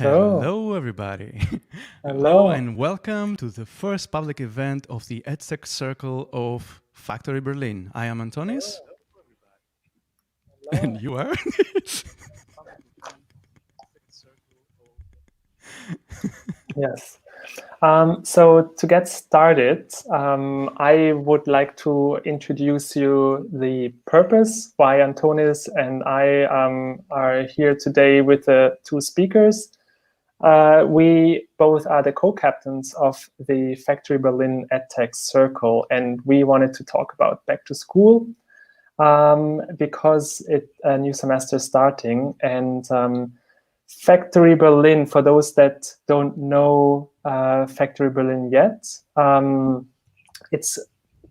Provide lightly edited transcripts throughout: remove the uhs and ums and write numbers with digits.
So, Hello, everybody. Hello, hello. and welcome to the first public event of the EdTech Circle of Factory Berlin. I am Antonis. And you are? Yes. So to get started, I would like to introduce you the purpose why Antonis and I are here today with the two speakers. We both are the co-captains of the Factory Berlin EdTech Circle, and we wanted to talk about back to school because a new semester is starting, and Factory Berlin, for those that don't know Factory Berlin yet, it's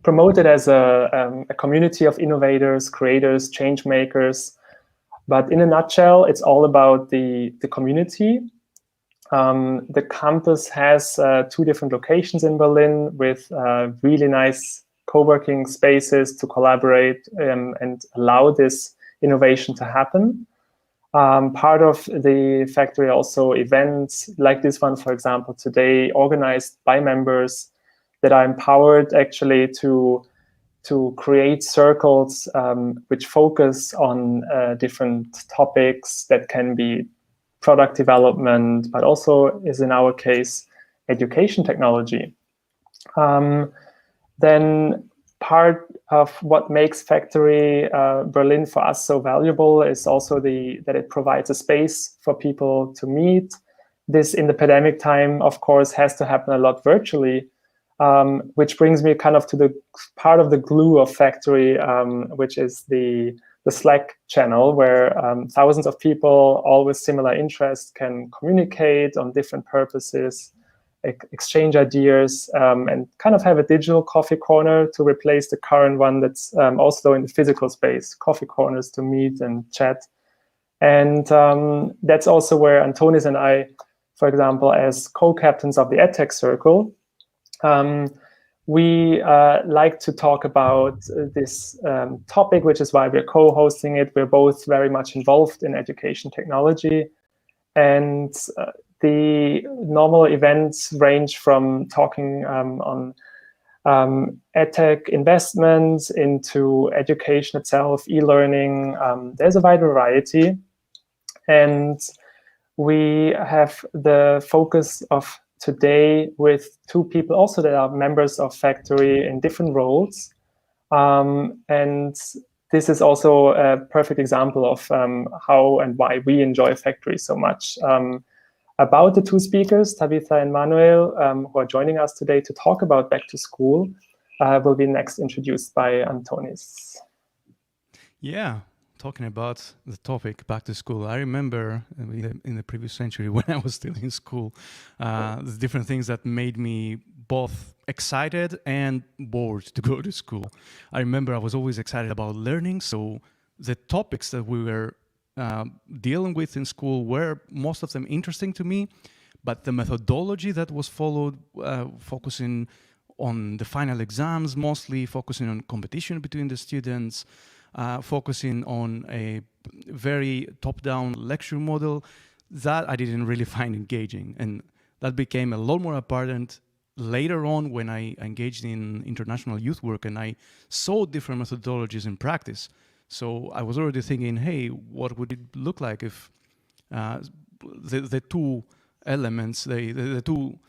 promoted as a community of innovators, creators, change makers. But in a nutshell, it's all about the community. The campus has two different locations in Berlin with really nice co-working spaces to collaborate and allow this innovation to happen. Part of the factory also events like this one, for example, today, organized by members that are empowered actually to create circles which focus on different topics that can be product development, but also is in our case, education technology. Then part of what makes Factory Berlin for us so valuable is also that it provides a space for people to meet. This in the pandemic time, of course, has to happen a lot virtually, which brings me kind of to the part of the glue of Factory, which is the Slack channel, where thousands of people, all with similar interests, can communicate on different purposes, exchange ideas, and kind of have a digital coffee corner to replace the current one that's also in the physical space, coffee corners to meet and chat. And that's also where Antonis and I, for example, as co-captains of the EdTech Circle, we like to talk about this topic, which is why we're co-hosting it. We're both very much involved in education technology. And the normal events range from talking on EdTech investments into education itself, e-learning. There's a wide variety. And we have the focus of today with two people also that are members of Factory in different roles. And this is also a perfect example of how and why we enjoy Factory so much. About the two speakers, Tabitha and Manuel, who are joining us today to talk about back to school, will be next introduced by Antonis. Yeah, talking about the topic, back to school. I remember in the previous century when I was still in school, the different things that made me both excited and bored to go to school. I remember I was always excited about learning, so the topics that we were dealing with in school were most of them interesting to me, but the methodology that was followed, focusing on the final exams, mostly focusing on competition between the students, focusing on a very top-down lecture model, that I didn't really find engaging. And that became a lot more apparent later on when I engaged in international youth work and I saw different methodologies in practice. So I was already thinking, hey, what would it look like if the two elements, the two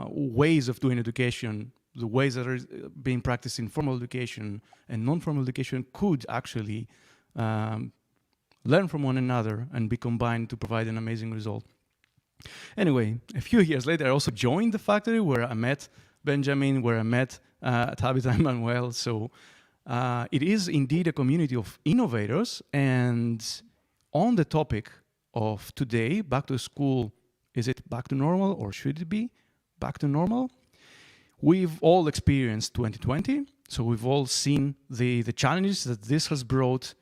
ways of doing education, the ways that are being practiced in formal education and non-formal education could actually learn from one another and be combined to provide an amazing result. Anyway, a few years later, I also joined the factory where I met Benjamin, where I met Tabitha and Manuel. So it is indeed a community of innovators. And on the topic of today, back to school, is it back to normal or should it be back to normal? We've all experienced 2020, so we've all seen the challenges that this has brought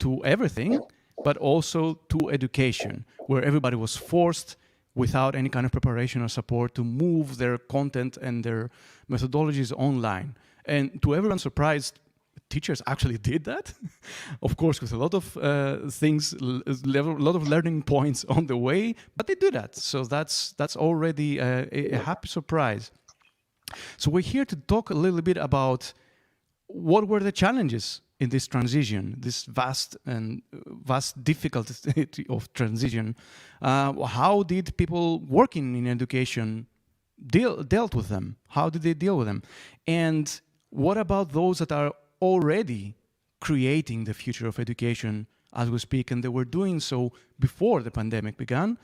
to everything, but also to education, where everybody was forced without any kind of preparation or support to move their content and their methodologies online. And to everyone's surprise, teachers actually did that, of course, with a lot of things, a lot of learning points on the way, but they do that. So that's already a happy surprise. So we're here to talk a little bit about what were the challenges in this transition, this vast difficulty of transition. How did people working in education dealt with them? How did they deal with them? And what about those that are already creating the future of education as we speak, and they were doing so before the pandemic began?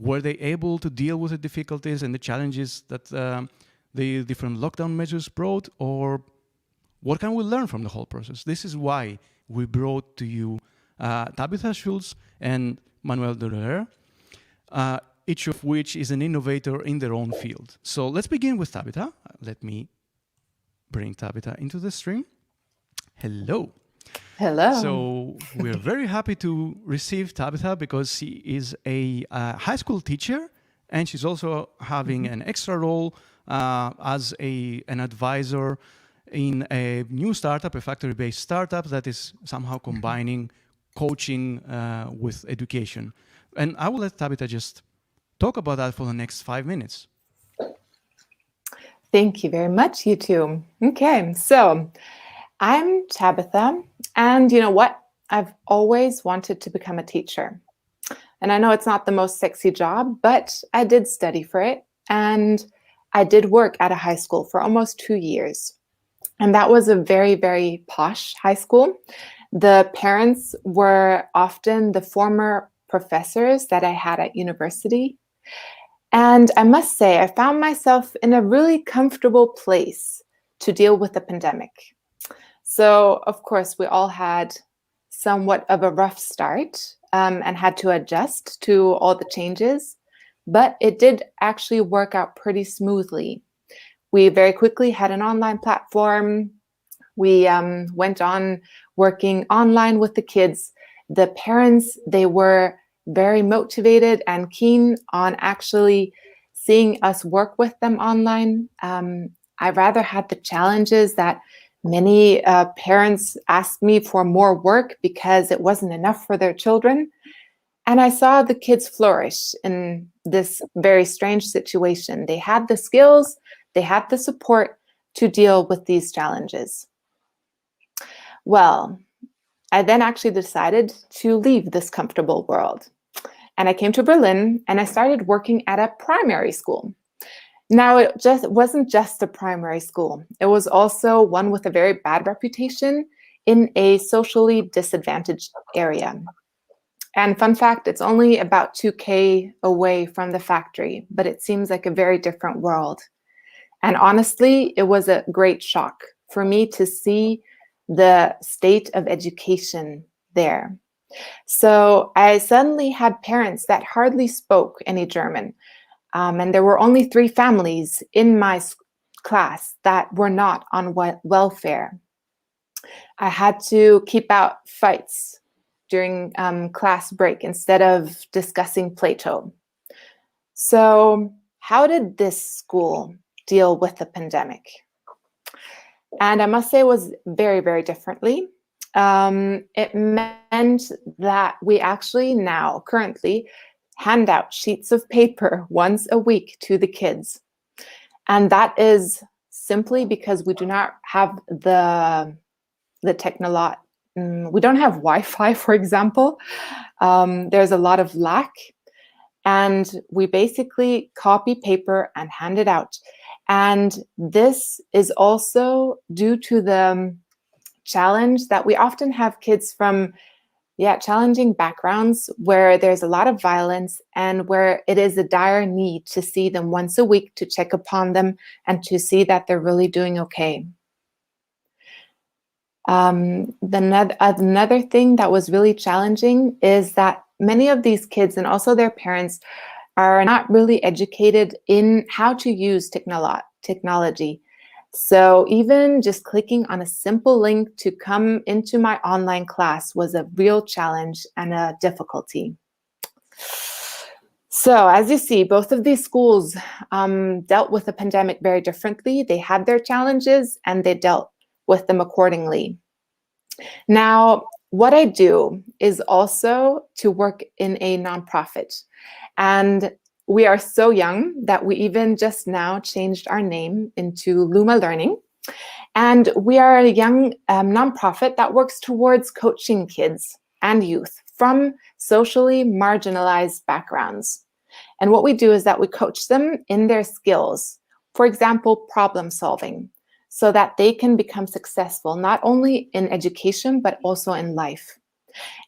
Were they able to deal with the difficulties and the challenges that the different lockdown measures brought, or what can we learn from the whole process? This is why we brought to you Tabitha Schulz and Manuel Durer, each of which is an innovator in their own field. So let's begin with Tabitha. Let me bring Tabitha into the stream. Hello. Hello. So we're very happy to receive Tabitha because she is a high school teacher, and she's also having an extra role as an advisor in a new startup, a factory-based startup that is somehow combining coaching with education. And I will let Tabitha just talk about that for the next 5 minutes. Thank you very much, you two. Okay, so I'm Tabitha, and you know what? I've always wanted to become a teacher. And I know it's not the most sexy job, but I did study for it, and I did work at a high school for almost 2 years. And that was a very, very posh high school. The parents were often the former professors that I had at university. And I must say, I found myself in a really comfortable place to deal with the pandemic. So, of course, we all had somewhat of a rough start and had to adjust to all the changes, but it did actually work out pretty smoothly. We very quickly had an online platform. We went on working online with the kids. The parents, they were very motivated and keen on actually seeing us work with them online. I rather had the challenges that many parents asked me for more work because it wasn't enough for their children. And I saw the kids flourish in this very strange situation. They had the skills, they had the support to deal with these challenges. Well, I then actually decided to leave this comfortable world. And I came to Berlin and I started working at a primary school. Now, it wasn't just a primary school. It was also one with a very bad reputation in a socially disadvantaged area. And fun fact, it's only about 2K away from the factory, but it seems like a very different world. And honestly, it was a great shock for me to see the state of education there. So I suddenly had parents that hardly spoke any German. And there were only 3 families in my class that were not on welfare. I had to keep out fights during class break instead of discussing Plato. So how did this school deal with the pandemic? And I must say it was very, very differently. It meant that we actually now currently hand out sheets of paper once a week to the kids. And that is simply because we do not have the technology. We don't have Wi-Fi, for example. There's a lot of lack. And we basically copy paper and hand it out. And this is also due to the challenge that we often have kids from challenging backgrounds where there's a lot of violence and where it is a dire need to see them once a week, to check upon them and to see that they're really doing okay. Another thing that was really challenging is that many of these kids and also their parents are not really educated in how to use technology. So even just clicking on a simple link to come into my online class was a real challenge and a difficulty. So as you see, both of these schools dealt with the pandemic very differently. They had their challenges and they dealt with them accordingly. Now, what I do is also to work in a nonprofit. And we are so young that we even just now changed our name into Luma Learning. And we are a young nonprofit that works towards coaching kids and youth from socially marginalized backgrounds. And what we do is that we coach them in their skills, for example, problem solving, so that they can become successful, not only in education, but also in life.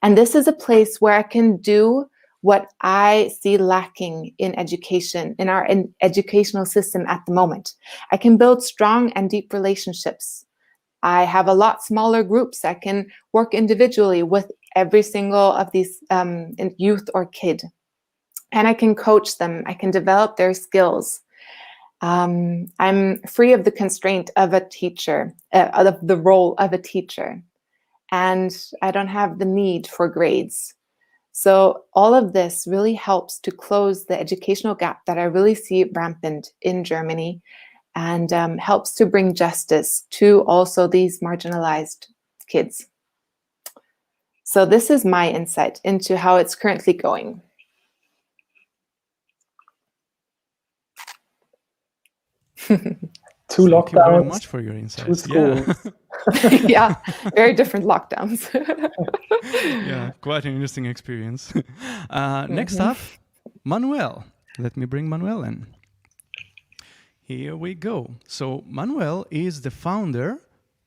And this is a place where I can do what I see lacking in education, in our educational system at the moment. I can build strong and deep relationships. I have a lot smaller groups. I can work individually with every single of these youth or kid. And I can coach them. I can develop their skills. I'm free of the constraint of a teacher, of the role of a teacher. And I don't have the need for grades. So all of this really helps to close the educational gap that I really see rampant in Germany, and helps to bring justice to also these marginalized kids. So this is my insight into how it's currently going. Two lockdowns. Thank you very much for your insights. Two schools. Yeah, very different lockdowns. Yeah, quite an interesting experience. Next up, Manuel. Let me bring Manuel in. Here we go. So Manuel is the founder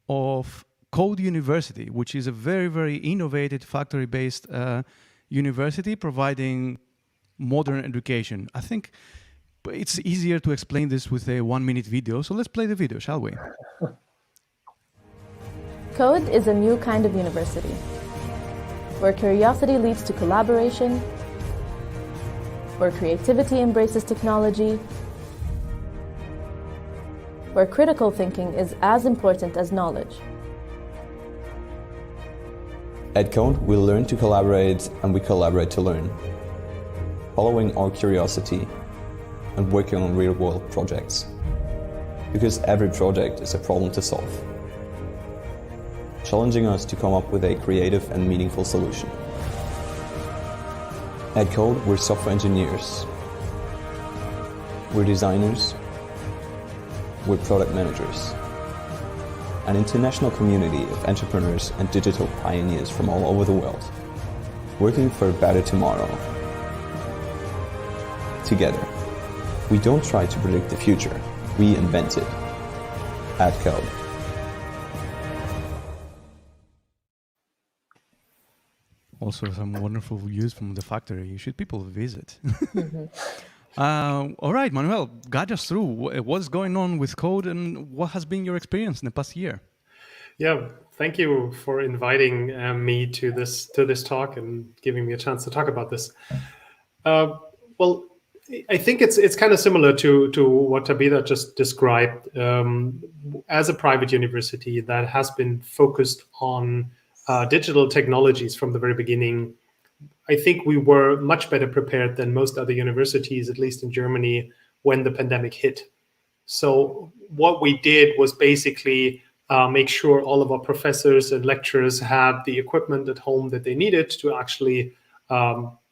of Code University, which is a very, very innovative factory-based university providing modern education. I think it's easier to explain this with a 1-minute video. So let's play the video, shall we? Code is a new kind of university, where curiosity leads to collaboration, where creativity embraces technology, where critical thinking is as important as knowledge. At Code, we learn to collaborate and we collaborate to learn, following our curiosity and working on real-world projects. Because every project is a problem to solve, challenging us to come up with a creative and meaningful solution. At Code, we're software engineers, we're designers, we're product managers, an international community of entrepreneurs and digital pioneers from all over the world, working for a better tomorrow. Together, we don't try to predict the future, we invent it. At Code. Also some wonderful views from the factory. People visit. All right, Manuel, guide us through what's going on with Code and what has been your experience in the past year. Yeah, thank you for inviting me to this talk and giving me a chance to talk about this. Well, I think it's kind of similar to what Tabitha just described. As a private university that has been focused on digital technologies from the very beginning, I think we were much better prepared than most other universities, at least in Germany, when the pandemic hit. So what we did was basically make sure all of our professors and lecturers had the equipment at home that they needed to actually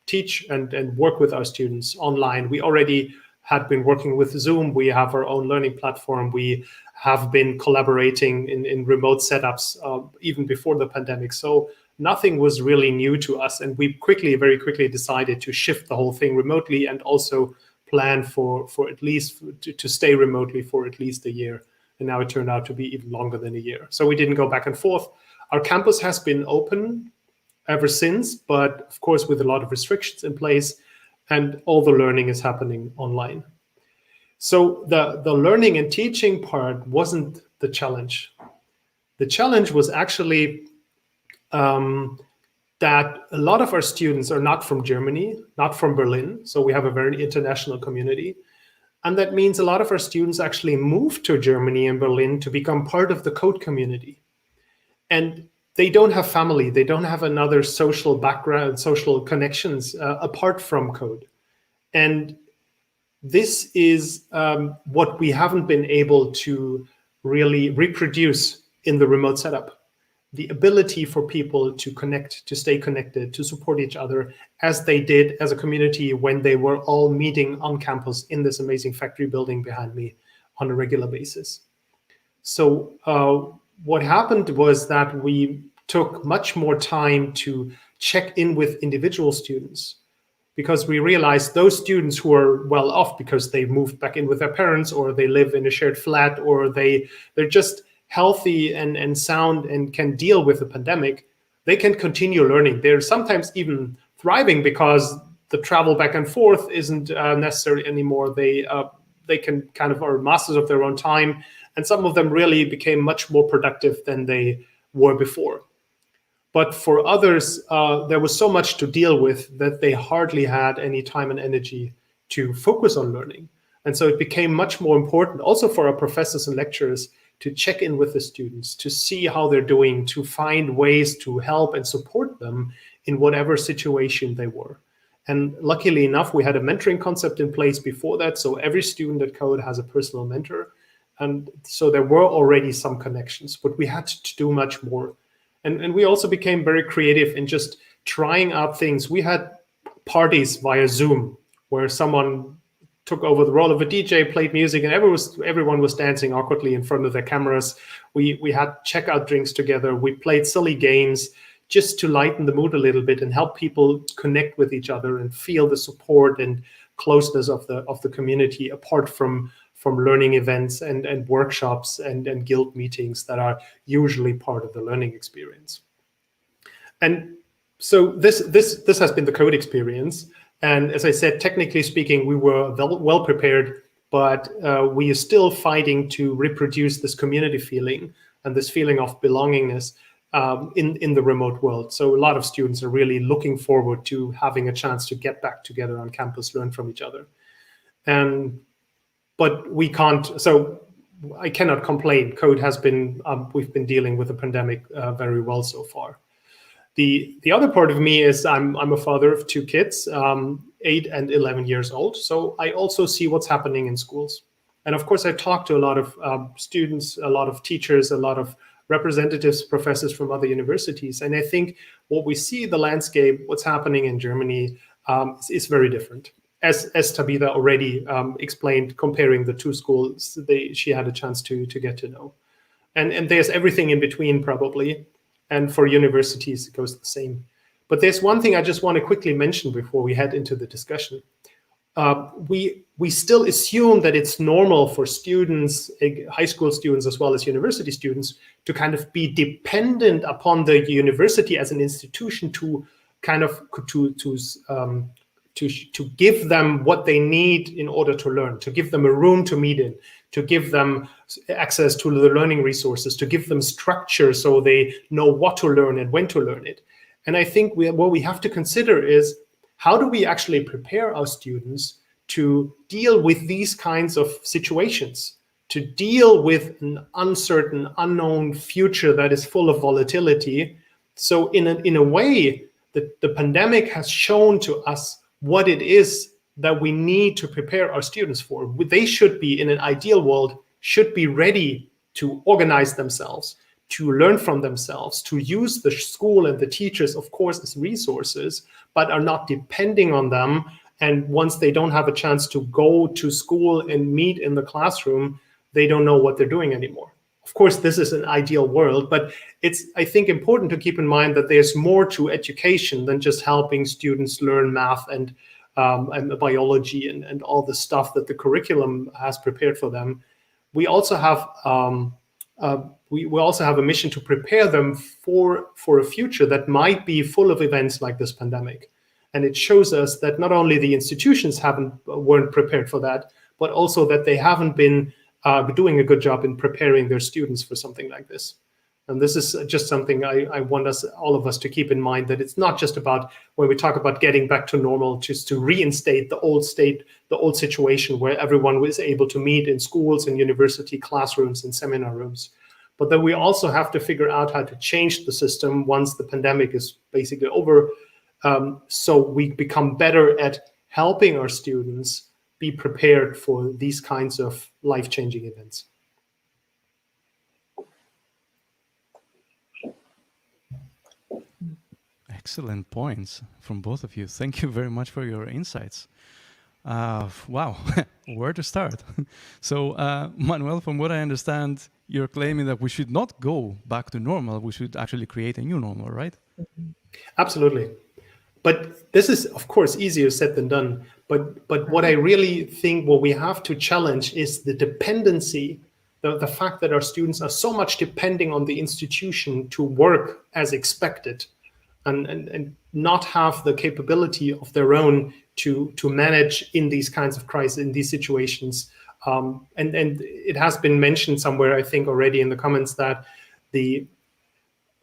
teach and work with our students online. We already had been working with Zoom. We have our own learning platform. We have been collaborating in remote setups even before the pandemic. So nothing was really new to us. And we very quickly decided to shift the whole thing remotely and also plan for at least to stay remotely for at least a year. And now it turned out to be even longer than a year. So we didn't go back and forth. Our campus has been open ever since, but of course with a lot of restrictions in place, and all the learning is happening online. So the learning and teaching part wasn't the challenge. The challenge was actually that a lot of our students are not from Germany, not from Berlin. So we have a very international community. And that means a lot of our students actually moved to Germany and Berlin to become part of the Code community. And they don't have family. They don't have another social background, social connections apart from Code. And this is what we haven't been able to really reproduce in the remote setup. The ability for people to connect, to stay connected, to support each other as they did as a community when they were all meeting on campus in this amazing factory building behind me on a regular basis. So what happened was that we took much more time to check in with individual students, because we realized those students who are well off because they moved back in with their parents, or they live in a shared flat, or they're just healthy and sound and can deal with the pandemic, they can continue learning. They're sometimes even thriving because the travel back and forth isn't necessary anymore. They can kind of are masters of their own time, and some of them really became much more productive than they were before. But for others, there was so much to deal with that they hardly had any time and energy to focus on learning. And so it became much more important also for our professors and lecturers to check in with the students, to see how they're doing, to find ways to help and support them in whatever situation they were. And luckily enough, we had a mentoring concept in place before that. So every student at Code has a personal mentor. And so there were already some connections, but we had to do much more. And we also became very creative in just trying out things. We had parties via Zoom where someone took over the role of a DJ, played music, and everyone was dancing awkwardly in front of their cameras. We had checkout drinks together. We played silly games just to lighten the mood a little bit and help people connect with each other and feel the support and closeness of the community, apart from learning events and workshops and guild meetings that are usually part of the learning experience. And so this has been the Code experience. And as I said, technically speaking, we were well prepared, but we are still fighting to reproduce this community feeling and this feeling of belongingness in the remote world. So a lot of students are really looking forward to having a chance to get back together on campus, learn from each other. But we can't, so I cannot complain. Code has been, we've been dealing with the pandemic very well so far. The other part of me is I'm a father of 2 kids, 8 and 11 years old. So I also see what's happening in schools. And of course, I talk to a lot of students, a lot of teachers, a lot of representatives, professors from other universities. And I think what we see, the landscape, what's happening in Germany is very different. As Tabitha already explained, comparing the 2 schools, she had a chance to get to know. And there's everything in between probably. And for universities, it goes the same. But there's one thing I just want to quickly mention before we head into the discussion. We still assume that it's normal for students, high school students as well as university students, to kind of be dependent upon the university as an institution to kind of to give them what they need in order to learn, to give them a room to meet in, to give them access to the learning resources, to give them structure so they know what to learn and when to learn it. And I think what we have to consider is, how do we actually prepare our students to deal with these kinds of situations, to deal with an uncertain, unknown future that is full of volatility? So in a way, the pandemic has shown to us what it is that we need to prepare our students for. They should be, in an ideal world, should be ready to organize themselves, to learn from themselves, to use the school and the teachers, of course, as resources, but are not depending on them. And once they don't have a chance to go to school and meet in the classroom, they don't know what they're doing anymore. Of course, this is an ideal world, but it's, I think, important to keep in mind that there's more to education than just helping students learn math and biology and all the stuff that the curriculum has prepared for them. We also have we also have a mission to prepare them for a future that might be full of events like this pandemic. And it shows us that not only the institutions weren't prepared for that, but also that they haven't been doing a good job in preparing their students for something like this. And this is just something I want all of us to keep in mind, that it's not just about, when we talk about getting back to normal, just to reinstate the old state, the old situation where everyone was able to meet in schools and university classrooms and seminar rooms, but that we also have to figure out how to change the system once the pandemic is basically over, so we become better at helping our students be prepared for these kinds of life-changing events. Excellent points from both of you. Thank you very much for your insights. Wow, where to start? So, Manuel, from what I understand, you're claiming that we should not go back to normal. We should actually create a new normal, right? Absolutely. But this is, of course, easier said than done. But what I really think what we have to challenge is the dependency, the fact that our students are so much depending on the institution to work as expected and not have the capability of their own to manage in these kinds of crises, in these situations. And it has been mentioned somewhere, I think, already in the comments that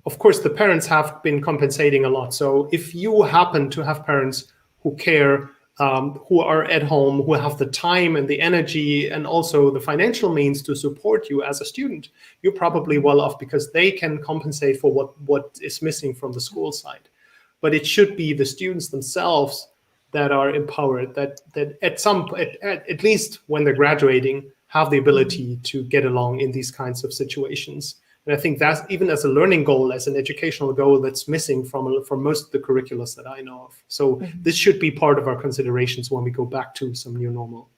of course, the parents have been compensating a lot. So if you happen to have parents who care, who are at home, who have the time and the energy and also the financial means to support you as a student, you're probably well off because they can compensate for what is missing from the school side. But it should be the students themselves that are empowered, that at least when they're graduating, have the ability to get along in these kinds of situations. And I think that's even as a learning goal, as an educational goal, that's missing from most of the curriculums that I know of. So this should be part of our considerations when we go back to some new normal.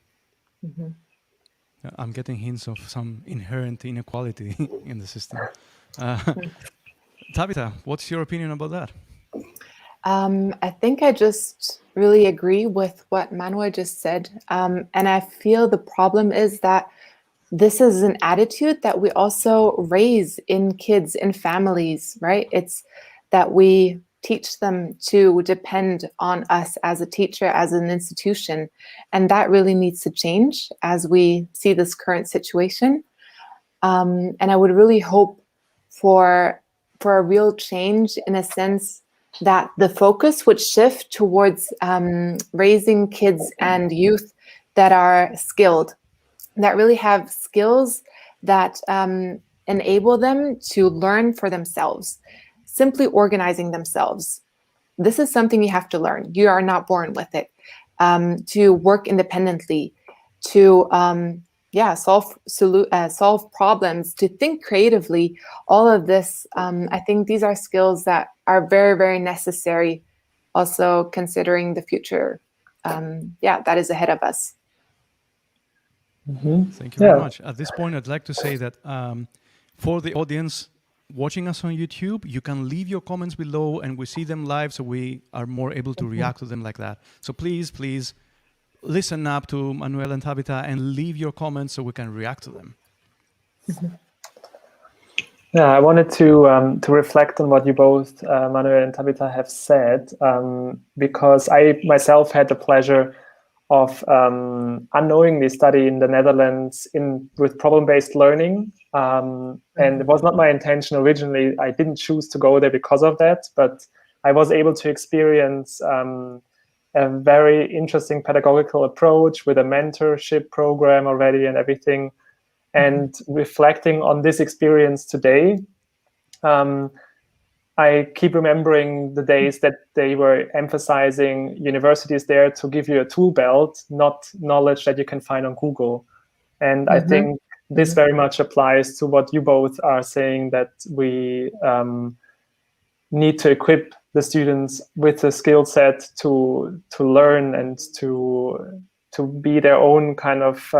I'm getting hints of some inherent inequality in the system. Tabitha, what's your opinion about that? I think I just really agree with what Manuel just said. And I feel the problem is that this is an attitude that we also raise in kids, in families, right? It's that we teach them to depend on us as a teacher, as an institution. And that really needs to change as we see this current situation. And I would really hope for a real change, in a sense that the focus would shift towards raising kids and youth that are skilled, that really have skills that enable them to learn for themselves, simply organizing themselves. This is something you have to learn. You are not born with it. To work independently, to solve problems, to think creatively. All of this, I think these are skills that are very, very necessary. Also considering the future, that is ahead of us. Thank you very much. At this point, I'd like to say that for the audience watching us on YouTube, you can leave your comments below and we see them live, so we are more able to react to them like that. So please listen up to Manuel and Tabitha and leave your comments so we can react to them. Yeah, I wanted to reflect on what you both, Manuel and Tabitha, have said, because I myself had the pleasure of unknowingly study in the Netherlands with problem-based learning. And it was not my intention originally. I didn't choose to go there because of that, but I was able to experience a very interesting pedagogical approach with a mentorship program already and everything. And reflecting on this experience today, I keep remembering the days that they were emphasizing universities there to give you a tool belt, not knowledge that you can find on Google. And I think this very much applies to what you both are saying, that we need to equip the students with the skill set to learn and to be their own kind of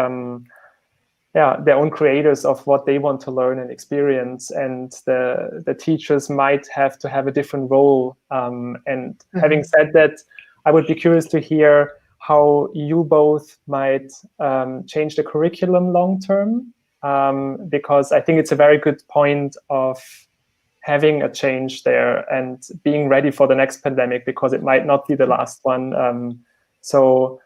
their own creators of what they want to learn and experience. And the teachers might have to have a different role. And having said that, I would be curious to hear how you both might change the curriculum long term, because I think it's a very good point of having a change there and being ready for the next pandemic, because it might not be the last one. So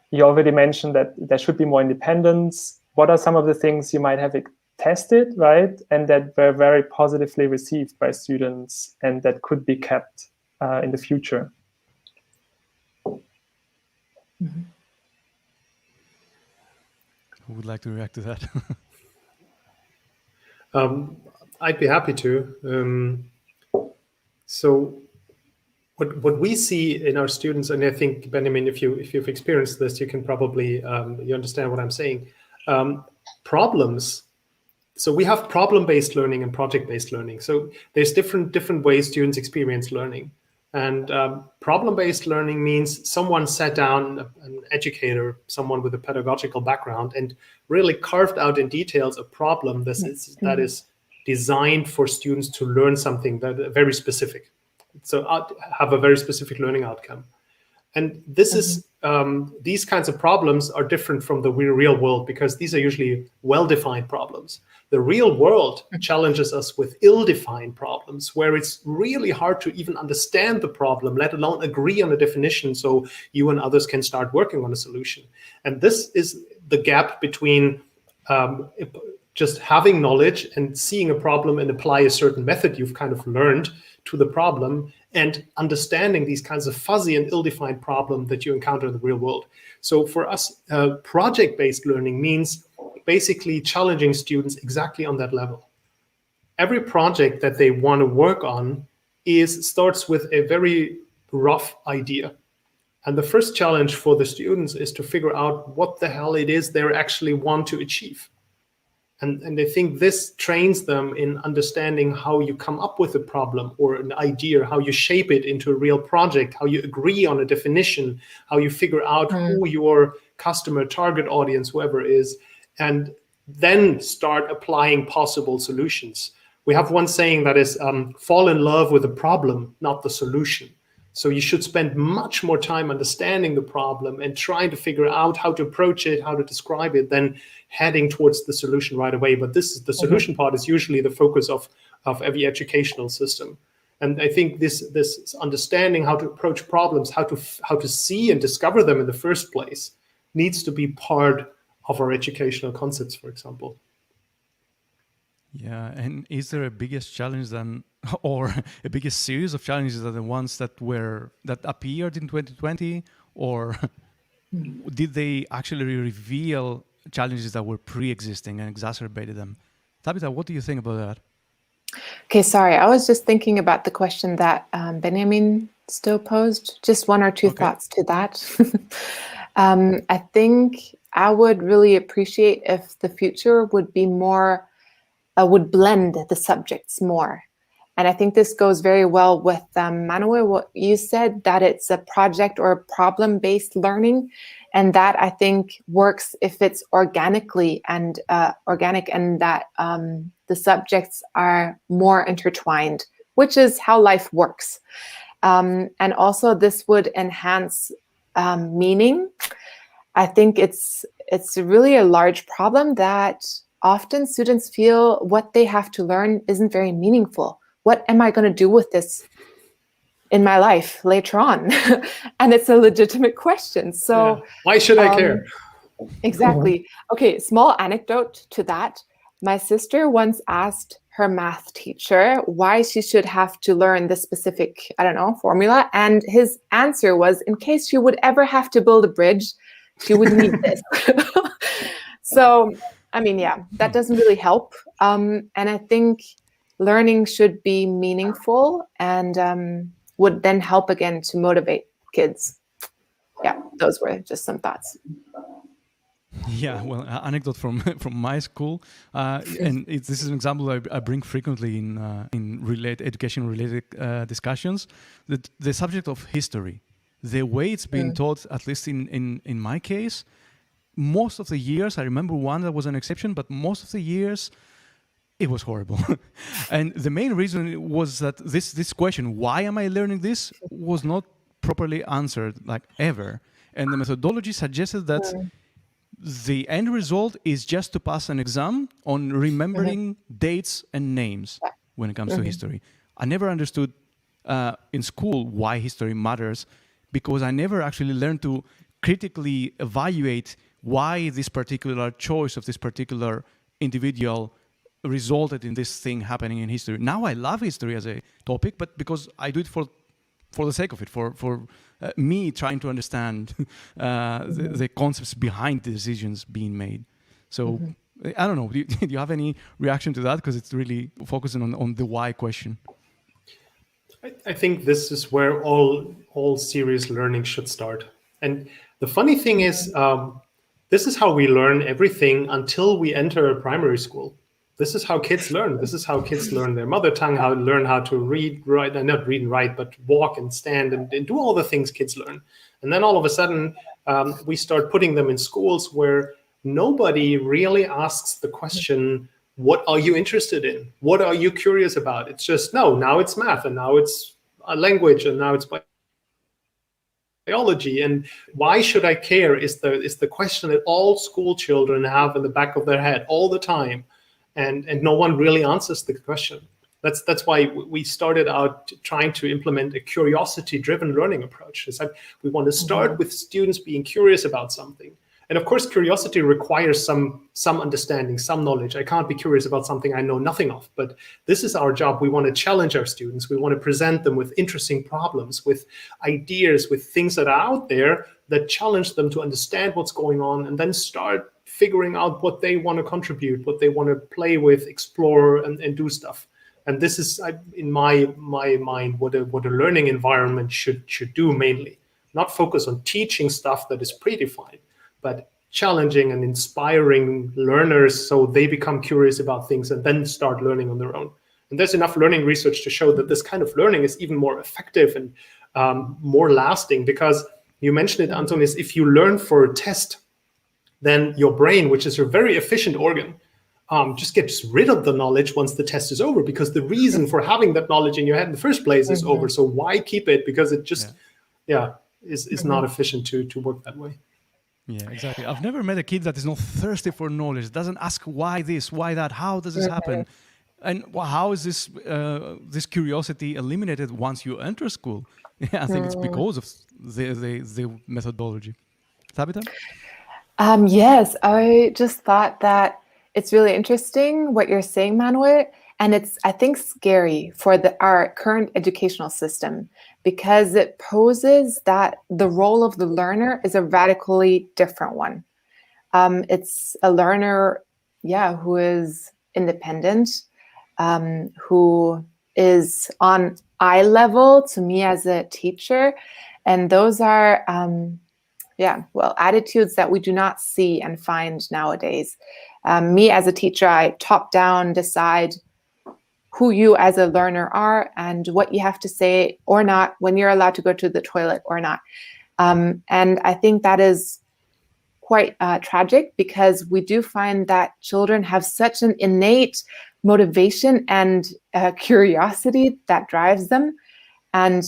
you already mentioned that there should be more independence. What are some of the things you might have tested, right, and that were very positively received by students and that could be kept in the future? Who would like to react to that? I'd be happy to. So what we see in our students, and I think, Benjamin, if you've experienced this, you can probably you understand what I'm saying. Problems. So we have problem-based learning and project-based learning. So there's different ways students experience learning. And problem-based learning means someone sat down, an educator, someone with a pedagogical background, and really carved out in details a problem that is designed for students to learn something that very specific. So have a very specific learning outcome. And this is these kinds of problems are different from the real world because these are usually well-defined problems. The real world challenges us with ill-defined problems where it's really hard to even understand the problem, let alone agree on a definition so you and others can start working on a solution. And this is the gap between just having knowledge and seeing a problem and apply a certain method you've kind of learned to the problem and understanding these kinds of fuzzy and ill-defined problems that you encounter in the real world. So for us, project-based learning means basically challenging students exactly on that level. Every project that they want to work on starts with a very rough idea. And the first challenge for the students is to figure out what the hell it is they actually want to achieve. And I think this trains them in understanding how you come up with a problem or an idea, how you shape it into a real project, how you agree on a definition, how you figure out who your customer, target audience, whoever is, and then start applying possible solutions. We have one saying that is fall in love with the problem, not the solution. So you should spend much more time understanding the problem and trying to figure out how to approach it, how to describe it, than heading towards the solution right away. But this is the solution part is usually the focus of every educational system. And I think this understanding how to approach problems, how to see and discover them in the first place needs to be part of our educational concepts, for example. Yeah, and is there a biggest challenge than, or a biggest series of challenges than the ones that appeared in 2020, or did they actually reveal challenges that were pre-existing and exacerbated them? Tabitha, what do you think about that? Okay, sorry, I was just thinking about the question that Benjamin still posed. Just one or two thoughts to that. I think I would really appreciate if the future would be more, would blend the subjects more. And I think this goes very well with Manuel, what you said, that it's a project or problem-based learning. And that I think works if it's organically and organic, and that the subjects are more intertwined, which is how life works. And also this would enhance meaning. I think it's really a large problem that often students feel what they have to learn isn't very meaningful. What am I going to do with this in my life later on? And it's a legitimate question. So why should I care? Exactly. Okay, small anecdote to that. My sister once asked her math teacher why she should have to learn this specific, formula. And his answer was, in case you would ever have to build a bridge, she would need this. So, that doesn't really help. And I think learning should be meaningful and would then help again to motivate kids. Yeah, those were just some thoughts. Yeah, well, anecdote from my school, and this is an example I bring frequently in education-related discussions. The subject of history, the way it's been taught, at least in my case, most of the years, I remember one that was an exception, but most of the years, it was horrible. And the main reason was that this question, why am I learning this, was not properly answered, ever. And the methodology suggested that the end result is just to pass an exam on remembering dates and names when it comes to history. I never understood in school why history matters, because I never actually learned to critically evaluate why this particular choice of this particular individual resulted in this thing happening in history. Now I love history as a topic, but because I do it for the sake of it, for me trying to understand the concepts behind the decisions being made. So I don't know. Do you have any reaction to that? Because it's really focusing on the why question. I think this is where all serious learning should start. And the funny thing is, this is how we learn everything until we enter primary school. This is how kids learn. This is how kids learn their mother tongue, learn how to read, write, not read and write, but walk and stand and do all the things kids learn. And then all of a sudden, we start putting them in schools where nobody really asks the question, what are you interested in? What are you curious about? It's just, no, now it's math, and now it's a language, and now it's biology. And why should I care is the question that all school children have in the back of their head all the time. And no one really answers the question. That's why we started out trying to implement a curiosity-driven learning approach. It's like we want to start with students being curious about something. And of course, curiosity requires some understanding, some knowledge. I can't be curious about something I know nothing of, but this is our job. We want to challenge our students. We want to present them with interesting problems, with ideas, with things that are out there that challenge them to understand what's going on, and then start figuring out what they want to contribute, what they want to play with, explore, and do stuff. And this is, in my mind, what a learning environment should do mainly. Not focus on teaching stuff that is predefined, but challenging and inspiring learners so they become curious about things and then start learning on their own. And there's enough learning research to show that this kind of learning is even more effective and more lasting, because you mentioned it, Anton, is if you learn for a test, then your brain, which is a very efficient organ, just gets rid of the knowledge once the test is over, because the reason for having that knowledge in your head in the first place is over. So why keep it? Because it just, is not efficient to work that way. Yeah, exactly. I've never met a kid that is not thirsty for knowledge, doesn't ask why this, why that, how does this happen? And how is this curiosity eliminated once you enter school? Yeah, I think it's because of the methodology. Tabitha? Yes, I just thought that it's really interesting what you're saying, Manuel, and it's, I think, scary for our current educational system, because it poses that the role of the learner is a radically different one. It's a learner, who is independent, who is on eye level to me as a teacher, and those are attitudes that we do not see and find nowadays. Me as a teacher, I top down decide who you as a learner are and what you have to say or not, when you're allowed to go to the toilet or not. And I think that is quite tragic, because we do find that children have such an innate motivation and curiosity that drives them. And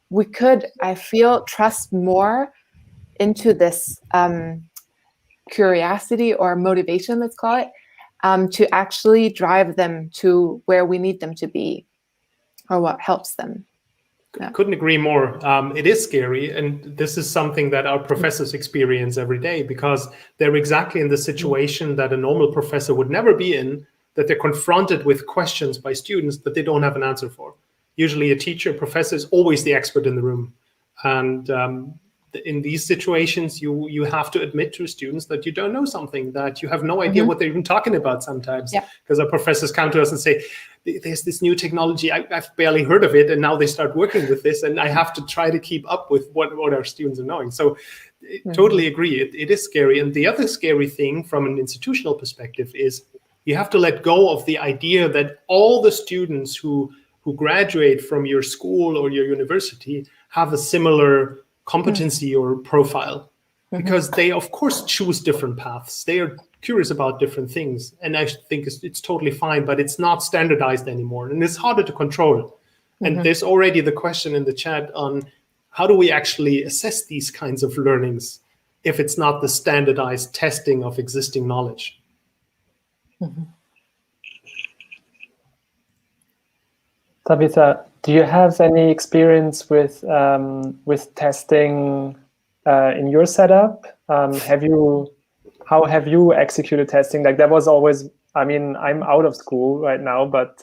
we could, I feel, trust more into this curiosity or motivation, let's call it, to actually drive them to where we need them to be, or what helps them. Yeah. Couldn't agree more. It is scary, and this is something that our professors experience every day, because they're exactly in the situation that a normal professor would never be in, that they're confronted with questions by students that they don't have an answer for. Usually a teacher, professor is always the expert in the room. And in these situations, you have to admit to students that you don't know something, that you have no idea what they're even talking about sometimes. Because our professors come to us and say, there's this new technology, I've barely heard of it, and now they start working with this, and I have to try to keep up with what our students are knowing. So totally agree, it is scary. And the other scary thing from an institutional perspective is you have to let go of the idea that all the students who graduate from your school or your university have a similar competency or profile, because they of course choose different paths. They are curious about different things, and I think it's totally fine, but it's not standardized anymore, and it's harder to control. And there's already the question in the chat on how do we actually assess these kinds of learnings if it's not the standardized testing of existing knowledge. Tabitha, do you have any experience with testing in your setup? How have you executed testing? Like, that was always, I mean, I'm out of school right now, but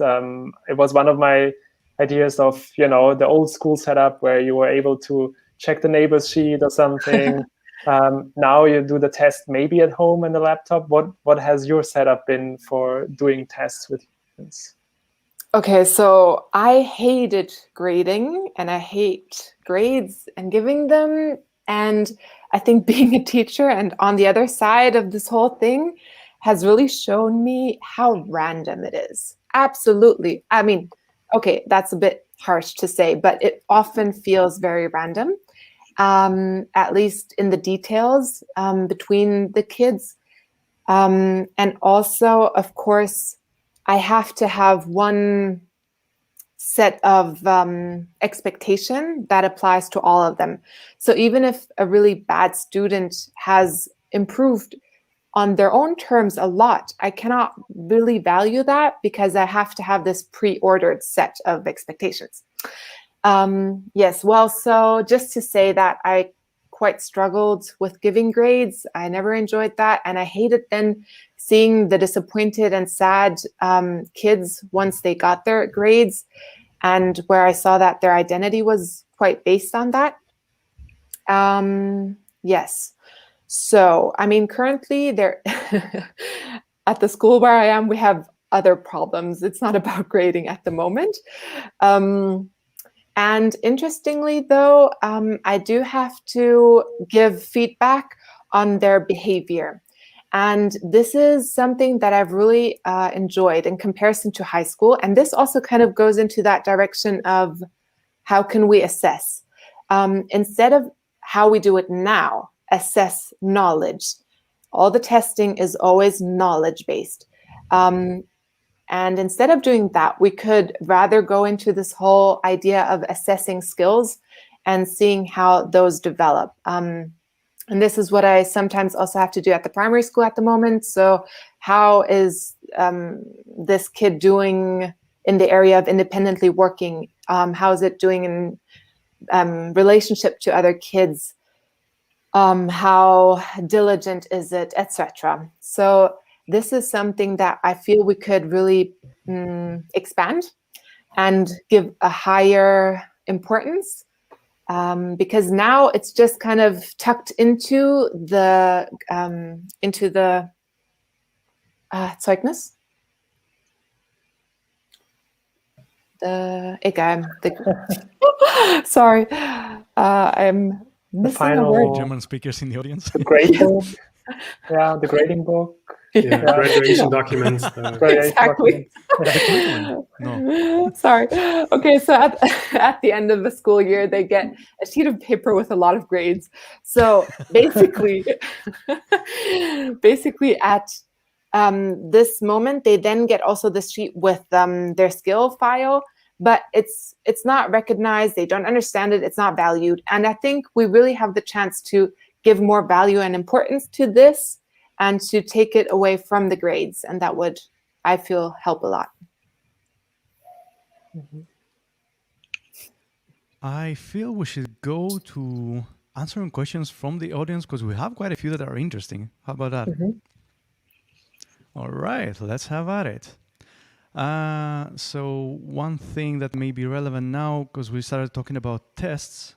it was one of my ideas of, the old school setup where you were able to check the neighbor's sheet or something. Now you do the test maybe at home in the laptop. What has your setup been for doing tests with students? Okay, so I hated grading, and I hate grades and giving them. And I think being a teacher and on the other side of this whole thing, has really shown me how random it is. Absolutely. I mean, okay, that's a bit harsh to say, but it often feels very random, at least in the details between the kids. And also, of course, I have to have one set of expectation that applies to all of them. So even if a really bad student has improved on their own terms a lot, I cannot really value that because I have to have this pre-ordered set of expectations. Yes, well, so just to say that I quite struggled with giving grades. I never enjoyed that. And I hated then seeing the disappointed and sad kids once they got their grades, and where I saw that their identity was quite based on that. Yes. So, I mean, currently there at the school where I am, we have other problems. It's not about grading at the moment. And interestingly, though, I do have to give feedback on their behavior. And this is something that I've really enjoyed in comparison to high school. And this also kind of goes into that direction of how can we assess? Instead of how we do it now, assess knowledge. All the testing is always knowledge-based. And instead of doing that, we could rather go into this whole idea of assessing skills and seeing how those develop. And this is what I sometimes also have to do at the primary school at the moment. So how is this kid doing in the area of independently working? How is it doing in relationship to other kids? How diligent is it, etc. So this is something that I feel we could really expand and give a higher importance, because now it's just kind of tucked into the Zeugnis. Sorry, I'm missing a word. German speakers in the audience. The grade book. Yeah, the grading book. Yeah, graduation documents. Exactly. No. Sorry. Okay, so at the end of the school year, they get a sheet of paper with a lot of grades. So basically, at this moment, they then get also the sheet with their skill file, but it's not recognized. They don't understand it. It's not valued. And I think we really have the chance to give more value and importance to this and to take it away from the grades. And that would, I feel, help a lot. Mm-hmm. I feel we should go to answering questions from the audience because we have quite a few that are interesting. How about that? Mm-hmm. All right, let's have at it. So one thing that may be relevant now, because we started talking about tests,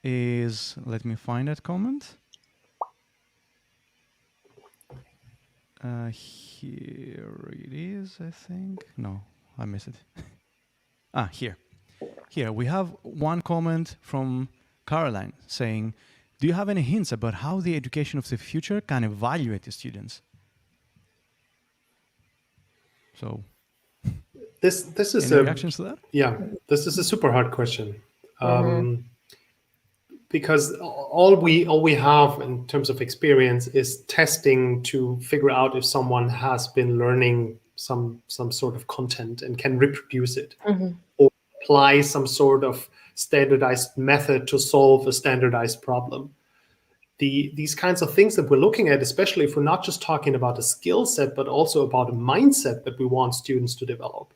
is, let me find that comment. Here it is, I think. No, I missed it. Here. Here, we have one comment from Caroline saying, do you have any hints about how the education of the future can evaluate the students? So, this is any reactions to that? Yeah, this is a super hard question. Because all we have in terms of experience is testing to figure out if someone has been learning some sort of content and can reproduce it, or apply some sort of standardized method to solve a standardized problem. These kinds of things that we're looking at, especially if we're not just talking about a skill set, but also about a mindset that we want students to develop.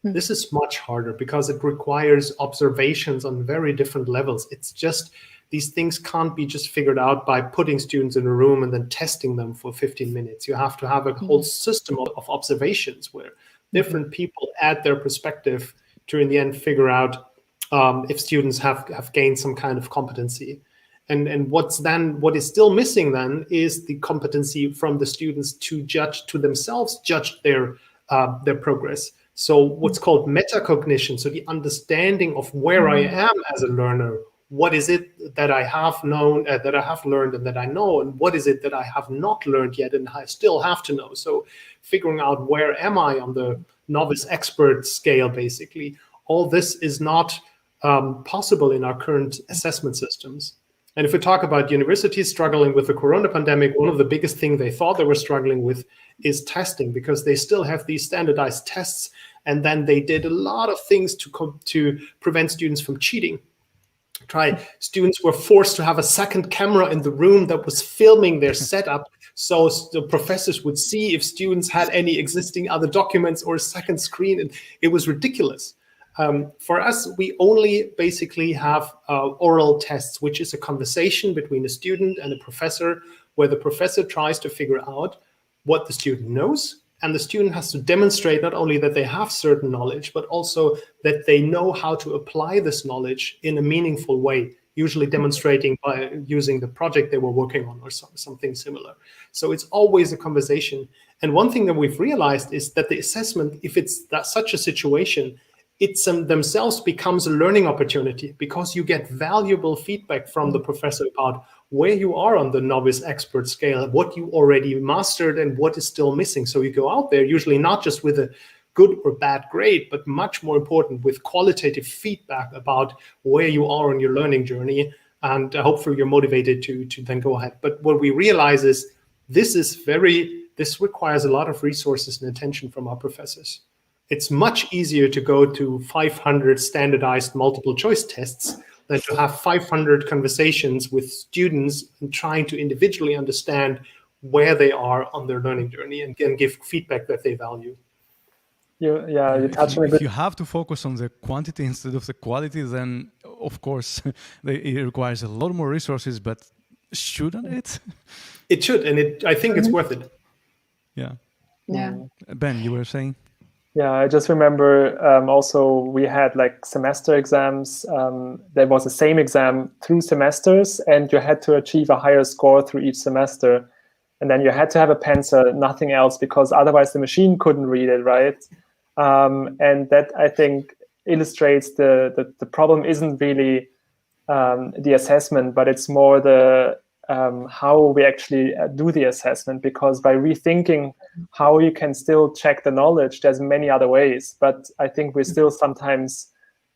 This is much harder because it requires observations on very different levels. It's just, these things can't be just figured out by putting students in a room and then testing them for 15 minutes. You have to have a whole system of observations where different people add their perspective to, in the end, figure out if students have gained some kind of competency. And what is still missing then is the competency from the students to judge their progress. So what's called metacognition, so the understanding of where I am as a learner, what is it that I have known, that I have learned and that I know, and what is it that I have not learned yet and I still have to know. So figuring out where am I on the novice expert scale, basically. All this is not possible in our current assessment systems. And if we talk about universities struggling with the corona pandemic, one of the biggest things they thought they were struggling with is testing, because they still have these standardized tests. And then they did a lot of things to prevent students from cheating. Students were forced to have a second camera in the room that was filming their setup, so the professors would see if students had any existing other documents or a second screen, and it was ridiculous. For us, we only basically have oral tests, which is a conversation between a student and a professor, where the professor tries to figure out what the student knows, and the student has to demonstrate not only that they have certain knowledge, but also that they know how to apply this knowledge in a meaningful way, usually demonstrating by using the project they were working on or something similar. So it's always a conversation. And one thing that we've realized is that the assessment, if it's such a situation, it themselves becomes a learning opportunity, because you get valuable feedback from the professor about where you are on the novice expert scale, what you already mastered and what is still missing. So you go out there usually not just with a good or bad grade, but much more important, with qualitative feedback about where you are on your learning journey. And hopefully you're motivated to then go ahead. But what we realize is this requires a lot of resources and attention from our professors. It's much easier to go to 500 standardized multiple choice tests than to have 500 conversations with students and trying to individually understand where they are on their learning journey and give feedback that they value. You touched on it. If you have to focus on the quantity instead of the quality, then of course it requires a lot more resources, but shouldn't it? It should, and I think it's worth it. Yeah. Ben, you were saying? Yeah, I just remember also we had like semester exams. There was the same exam through semesters, and you had to achieve a higher score through each semester. And then you had to have a pencil, nothing else, because otherwise the machine couldn't read it, right? And that, I think, illustrates the problem isn't really the assessment, but it's more the how we actually do the assessment, because by rethinking how you can still check the knowledge, there's many other ways. But I think we're still sometimes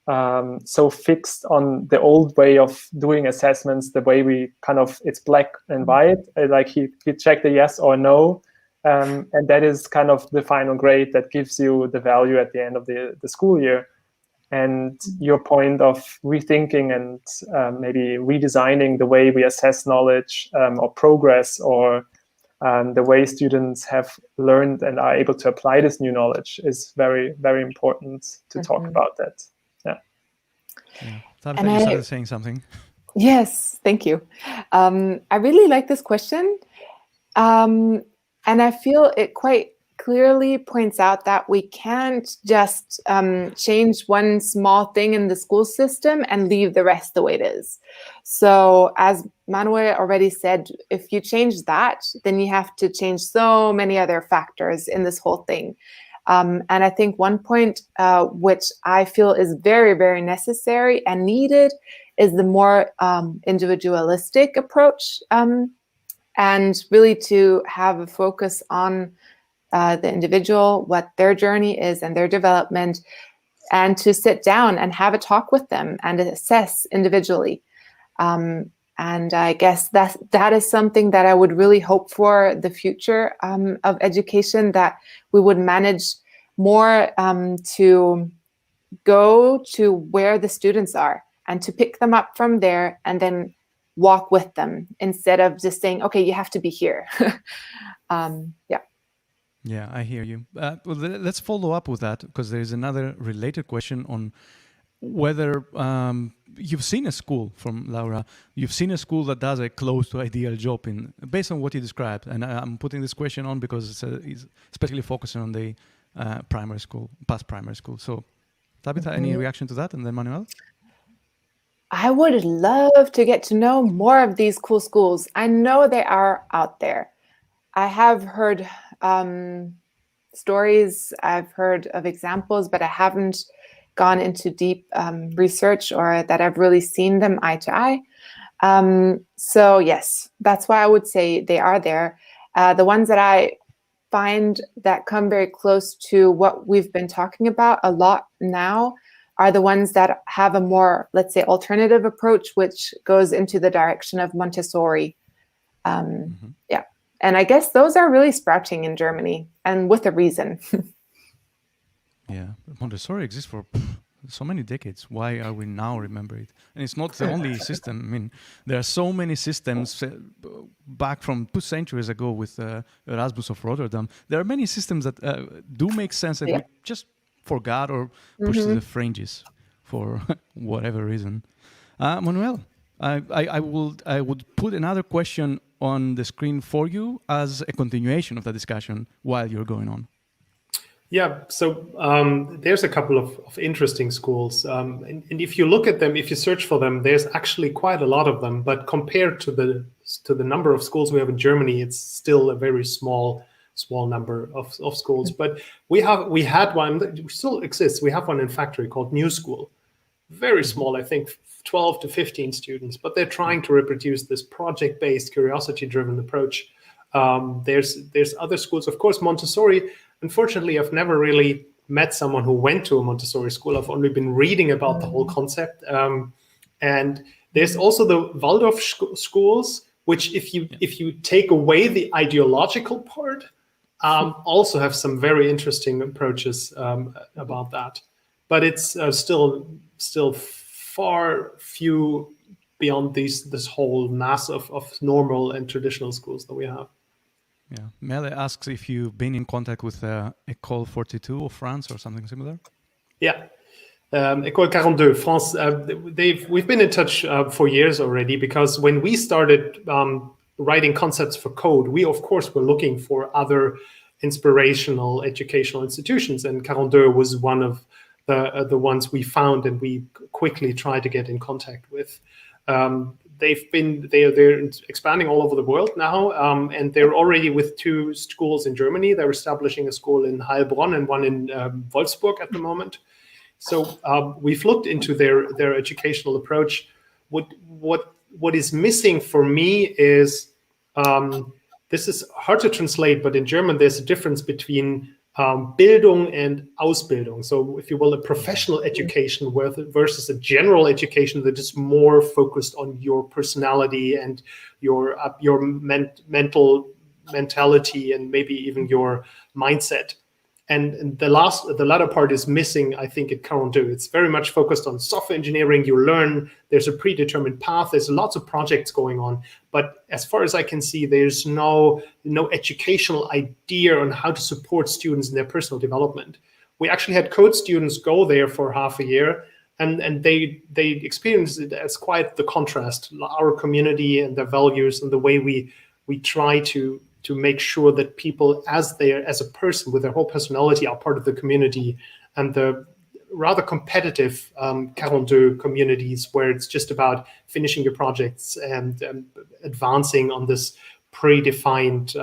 so fixed on the old way of doing assessments, the way we kind of, it's black and white, like you check the yes or no, and that is kind of the final grade that gives you the value at the end of the school year. And your point of rethinking and maybe redesigning the way we assess knowledge or progress, or the way students have learned and are able to apply this new knowledge is very, very important to talk about that. Yeah. Tabitha, you started saying something. Yes, thank you. I really like this question. And I feel it quite clearly points out that we can't just change one small thing in the school system and leave the rest the way it is. So as Manuel already said, if you change that, then you have to change so many other factors in this whole thing. And I think one point which I feel is very, very necessary and needed is the more individualistic approach, and really to have a focus on the individual, what their journey is and their development, and to sit down and have a talk with them and assess individually. And I guess that is something that I would really hope for the future of education, that we would manage more to go to where the students are and to pick them up from there and then walk with them, instead of just saying, okay, you have to be here. Yeah, I hear you. Well, let's follow up with that, because there is another related question on whether you've seen a school, from Laura, you've seen a school that does a close to ideal job based on what you described. And I'm putting this question on because it's especially focusing on the primary school, past primary school. So Tabitha, any reaction to that? And then Manuel? I would love to get to know more of these cool schools. I know they are out there. I have heard stories, I've heard of examples, but I haven't gone into deep research or that I've really seen them eye to eye. So yes, that's why I would say they are there. The ones that I find that come very close to what we've been talking about a lot now are the ones that have a more, let's say, alternative approach, which goes into the direction of Montessori. Yeah. And I guess those are really sprouting in Germany, and with a reason. Yeah, Montessori exists for so many decades. Why are we now remember it? And it's not the only system. I mean, there are so many systems back from 2 centuries ago with Erasmus of Rotterdam. There are many systems that do make sense that we just forgot or pushed to the fringes for whatever reason. Manuel, I would put another question on the screen for you as a continuation of the discussion while you're going on. Yeah, so there's a couple of interesting schools. And if you look at them, if you search for them, there's actually quite a lot of them. But compared to the number of schools we have in Germany, it's still a very small number of schools. But we had one that still exists. We have one in Factory called New School. Very small, I think 12 to 15 students, but they're trying to reproduce this project-based, curiosity-driven approach. There's other schools, of course, Montessori. Unfortunately, I've never really met someone who went to a Montessori school. I've only been reading about the whole concept. And there's also the Waldorf schools, which if you take away the ideological part, also have some very interesting approaches about that. But it's still far few beyond this whole mass of normal and traditional schools that we have. Yeah. Mele asks if you've been in contact with École 42 of France or something similar. Yeah. École 42, France. We've been in touch for years already, because when we started writing concepts for code, we of course were looking for other inspirational educational institutions, and 42 was one of the ones we found and we quickly tried to get in contact with. They're expanding all over the world now, and they're already with 2 schools in Germany. They're establishing a school in Heilbronn and one in Wolfsburg at the moment. So we've looked into their educational approach. What is missing for me is, this is hard to translate, but in German there's a difference between Bildung and Ausbildung. So if you will, a professional education versus a general education that is more focused on your personality and your mentality and maybe even your mindset. And the latter part is missing, I think, at 42. It's very much focused on software engineering. You learn, there's a predetermined path, there's lots of projects going on. But as far as I can see, there's no educational idea on how to support students in their personal development. We actually had code students go there for half a year, and they experienced it as quite the contrast, our community and their values and the way we try to make sure that people as a person with their whole personality are part of the community, and the rather competitive 42 communities where it's just about finishing your projects and advancing on this predefined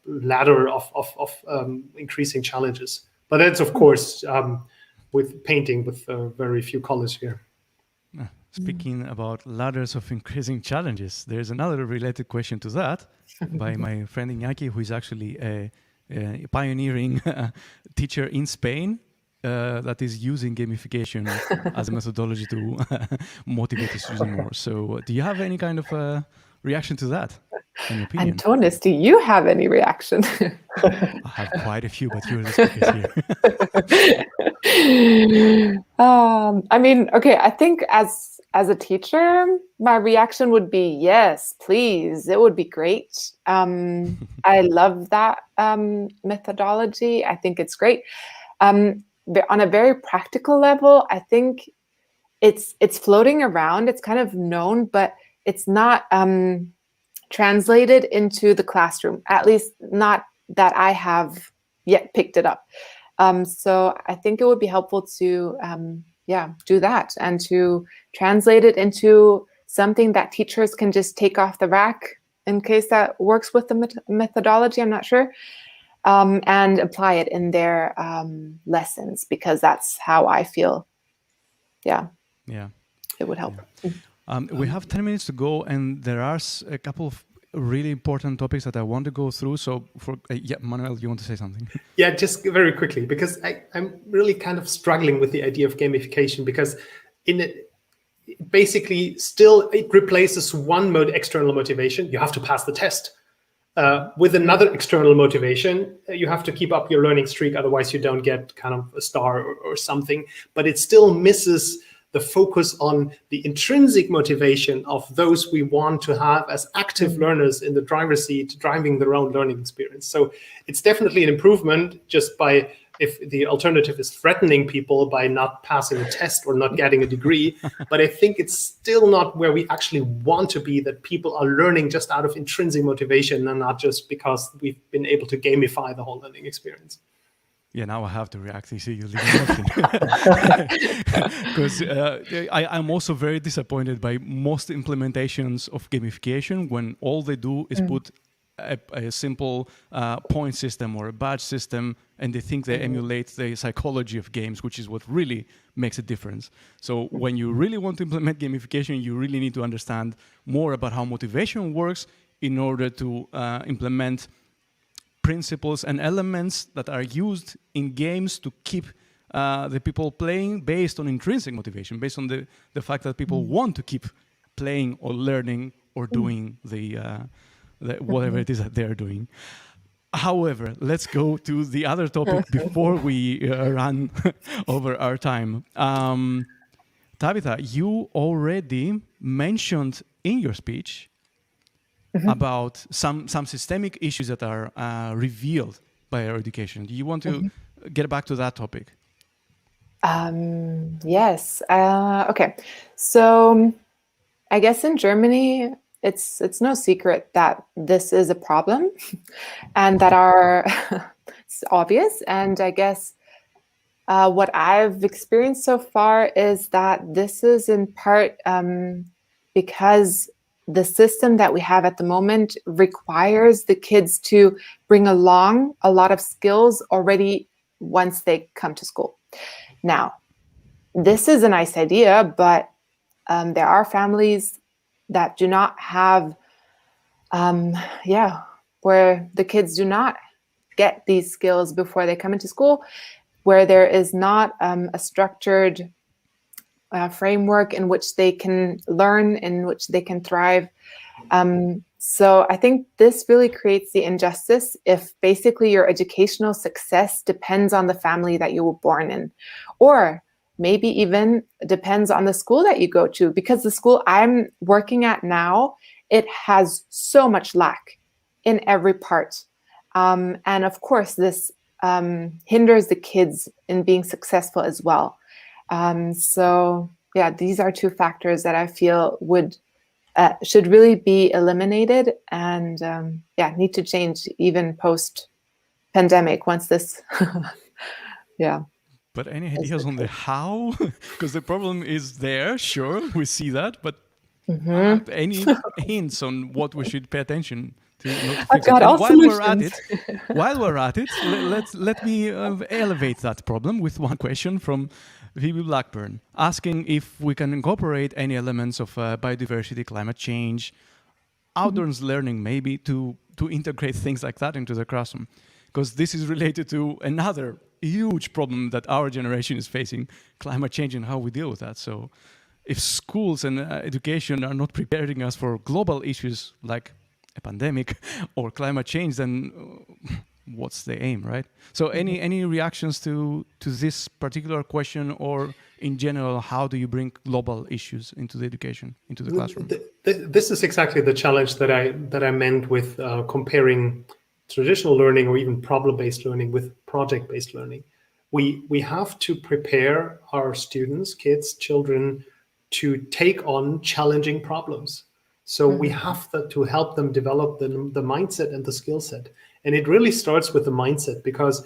ladder of increasing challenges. But that's, of course, with painting with very few colors here. Speaking about ladders of increasing challenges, there's another related question to that by my friend Iñaki, who is actually a pioneering teacher in Spain that is using gamification as a methodology to motivate the students more. So do you have any kind of reaction to that, in your opinion? Antonis, do you have any reaction? I have quite a few, but you're the speaker here. I mean, okay, I think as a teacher, my reaction would be, yes, please, it would be great. I love that methodology. I think it's great. On a very practical level, I think it's floating around. It's kind of known, but it's not translated into the classroom, at least not that I have yet picked it up. So I think it would be helpful to do that and to translate it into something that teachers can just take off the rack in case that works with the methodology, I'm not sure, and apply it in their lessons, because that's how I feel yeah, Yeah. it would help. We have 10 minutes to go, and there are a couple of really important topics that I want to go through. So, Manuel, you want to say something? Yeah, just very quickly, because I'm really kind of struggling with the idea of gamification, because basically still it replaces one external motivation. You have to pass the test. With another external motivation, you have to keep up your learning streak, otherwise you don't get kind of a star or something. But it still misses the focus on the intrinsic motivation of those we want to have as active learners in the driver's seat, driving their own learning experience. So it's definitely an improvement just by, if the alternative is threatening people by not passing a test or not getting a degree. But I think it's still not where we actually want to be, that people are learning just out of intrinsic motivation and not just because we've been able to gamify the whole learning experience. Yeah, now I have to react. You see, you leave nothing. Because I'm also very disappointed by most implementations of gamification when all they do is put a simple point system or a badge system, and they think they emulate the psychology of games, which is what really makes a difference. So when you really want to implement gamification, you really need to understand more about how motivation works in order to implement principles and elements that are used in games to keep the people playing based on intrinsic motivation, based on the fact that people want to keep playing or learning or doing the whatever it is that they're doing. However, let's go to the other topic before we run over our time. Tabitha, you already mentioned in your speech about some systemic issues that are revealed by our education. Do you want to get back to that topic? Yes. Okay. So I guess in Germany, it's no secret that this is a problem and that it's obvious. And I guess what I've experienced so far is that this is in part because the system that we have at the moment requires the kids to bring along a lot of skills already once they come to school. Now, this is a nice idea, but there are families that do not have, where the kids do not get these skills before they come into school, where there is not a structured framework in which they can learn, in which they can thrive. So I think this really creates the injustice if basically your educational success depends on the family that you were born in, or maybe even depends on the school that you go to, because the school I'm working at now, it has so much lack in every part. And of course, this hinders the kids in being successful as well. So yeah, these are two factors that I feel should really be eliminated and need to change even post-pandemic once this, But any ideas on the how? Because the problem is there, sure, we see that, but any hints on what we should pay attention to? I've got all solutions. While we're at it, let me elevate that problem with one question from Phoebe Blackburn, asking if we can incorporate any elements of biodiversity, climate change, outdoors learning, maybe to integrate things like that into the classroom. Because this is related to another huge problem that our generation is facing, climate change and how we deal with that. So if schools and education are not preparing us for global issues like a pandemic or climate change, then what's the aim, right? So any reactions to this particular question, or in general, how do you bring global issues into the education, into the classroom? This is exactly the challenge that I meant with comparing traditional learning or even problem-based learning with project-based learning. We have to prepare our students, kids, children to take on challenging problems. So we have to help them develop the mindset and the skill set. And it really starts with the mindset, because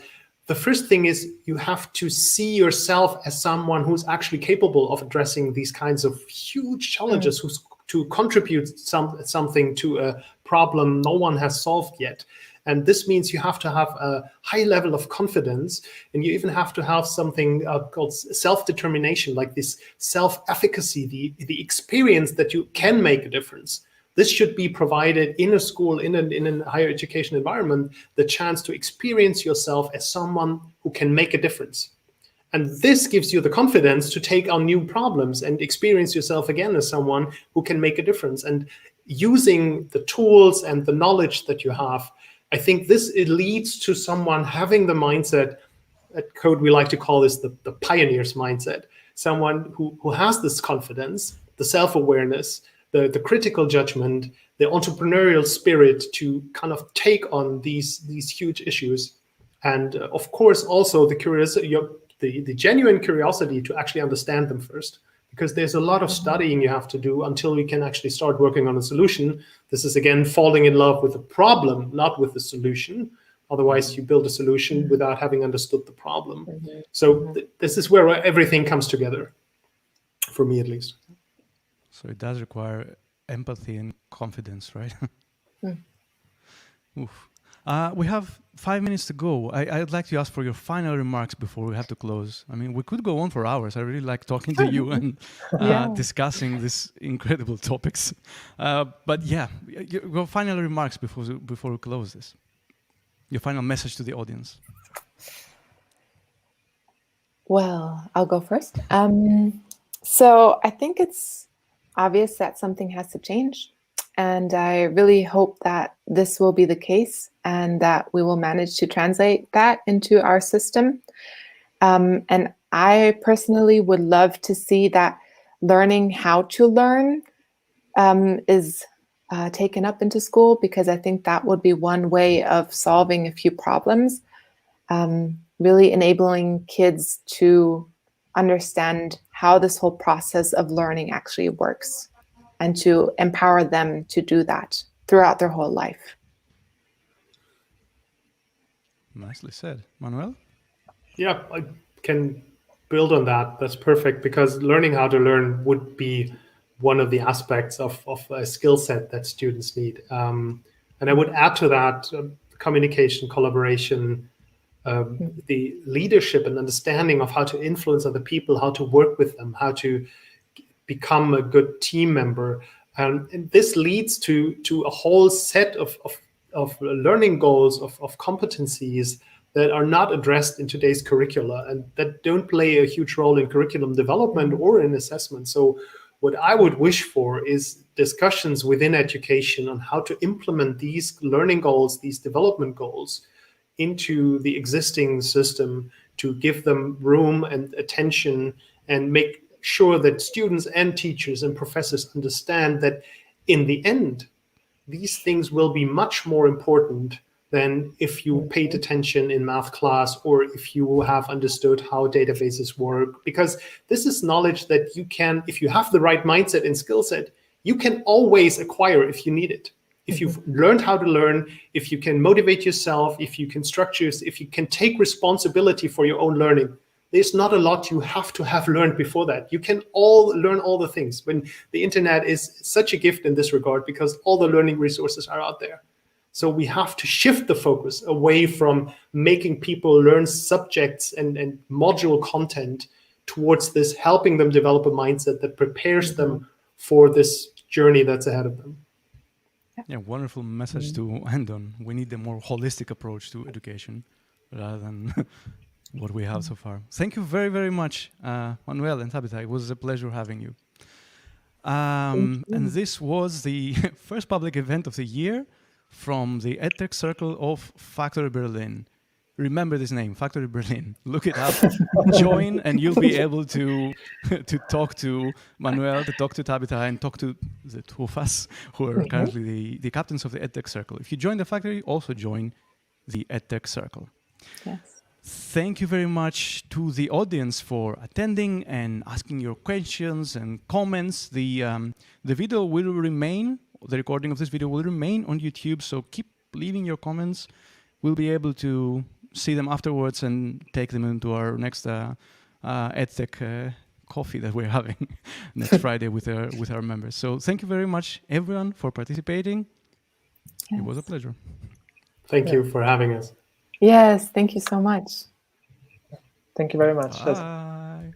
the first thing is you have to see yourself as someone who's actually capable of addressing these kinds of huge challenges, who's to contribute something to a problem no one has solved yet. And this means you have to have a high level of confidence, and you even have to have something called self-determination, like this self-efficacy, the experience that you can make a difference. This should be provided in a school, in a higher education environment, the chance to experience yourself as someone who can make a difference. And this gives you the confidence to take on new problems and experience yourself again as someone who can make a difference. And using the tools and the knowledge that you have, I think it leads to someone having the mindset, at Code we like to call this the pioneer's mindset, someone who has this confidence, the self-awareness, the critical judgment, the entrepreneurial spirit to kind of take on these huge issues. And of course, also the curiosity, the genuine curiosity to actually understand them first, because there's a lot of studying you have to do until you can actually start working on a solution. This is, again, falling in love with the problem, not with the solution. Otherwise, you build a solution without having understood the problem. So this is where everything comes together, for me at least. So it does require empathy and confidence, right? Oof. We have 5 minutes to go. I'd like to ask for your final remarks before we have to close. I mean, we could go on for hours. I really like talking to you and discussing these incredible topics. But yeah, your final remarks before we close this. Your final message to the audience. Well, I'll go first. So I think it's obvious that something has to change. And I really hope that this will be the case and that we will manage to translate that into our system. And I personally would love to see that learning how to learn is taken up into school, because I think that would be one way of solving a few problems, really enabling kids to understand how this whole process of learning actually works, and to empower them to do that throughout their whole life. Nicely said. Manuel? Yeah, I can build on that. That's perfect, because learning how to learn would be one of the aspects of a skill set that students need. And I would add to that communication, collaboration, the leadership and understanding of how to influence other people, how to work with them, how to become a good team member. And this leads to a whole set of learning goals, of competencies that are not addressed in today's curricula and that don't play a huge role in curriculum development or in assessment. So what I would wish for is discussions within education on how to implement these learning goals, these development goals, into the existing system, to give them room and attention and make sure that students and teachers and professors understand that in the end, these things will be much more important than if you paid attention in math class or if you have understood how databases work. Because this is knowledge that you can, if you have the right mindset and skill set, you can always acquire if you need it. If you've learned how to learn, if you can motivate yourself, if you can structure, if you can take responsibility for your own learning, there's not a lot you have to have learned before that. You can all learn all the things. When the internet is such a gift in this regard, because all the learning resources are out there. So we have to shift the focus away from making people learn subjects and module content towards this, helping them develop a mindset that prepares them for this journey that's ahead of them. Yeah, wonderful message to end on. We need a more holistic approach to education rather than what we have so far. Thank you very, very much, Manuel and Tabitha. It was a pleasure having you. And this was the first public event of the year from the EdTech Circle of Factory Berlin. Remember this name, Factory Berlin. Look it up, join, and you'll be able to talk to Manuel, to talk to Tabitha, and talk to the two of us who are currently the captains of the EdTech Circle. If you join the factory, also join the EdTech Circle. Yes. Thank you very much to the audience for attending and asking your questions and comments. The video will remain, the recording of this video will remain on YouTube, so keep leaving your comments. We'll be able to see them afterwards and take them into our next EdTech coffee that we're having next Friday with our members. So thank you very much, everyone, for participating. Yes. It was a pleasure. Thank you for having us. Yes, thank you so much. Thank you very much. Bye.